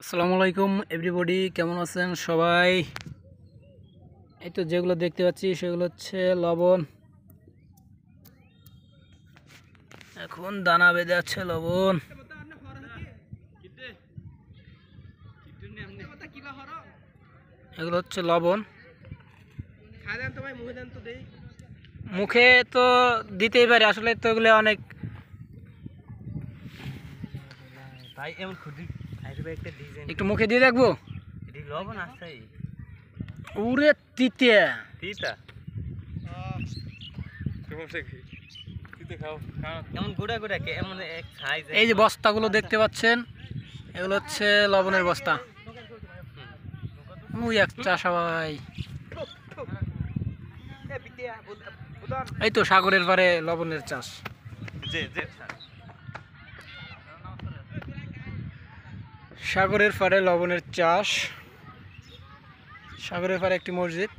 আসসালামু আলাইকুম এভরিবডি, কেমন আছেন সবাই? এই তো যেগুলো দেখতে পাচ্ছি সেগুলো হচ্ছে লবণ। এখন দানা বেঁধে আছে লবণ। এগুলো হচ্ছে লবণ। মুখে তো দিতেই পারে, আসলে তো এগুলো অনেক একটু মুখে দিয়ে দেখবো। উরে তিতে এই যে বস্তাগুলো দেখতে পাচ্ছেন, এগুলো হচ্ছে লবণের বস্তা। সবাই এই তো সাগরের পারে লবণের চাষ। সাগরের পারে লবণের চাষ। সাগরের পারে একটি মসজিদ।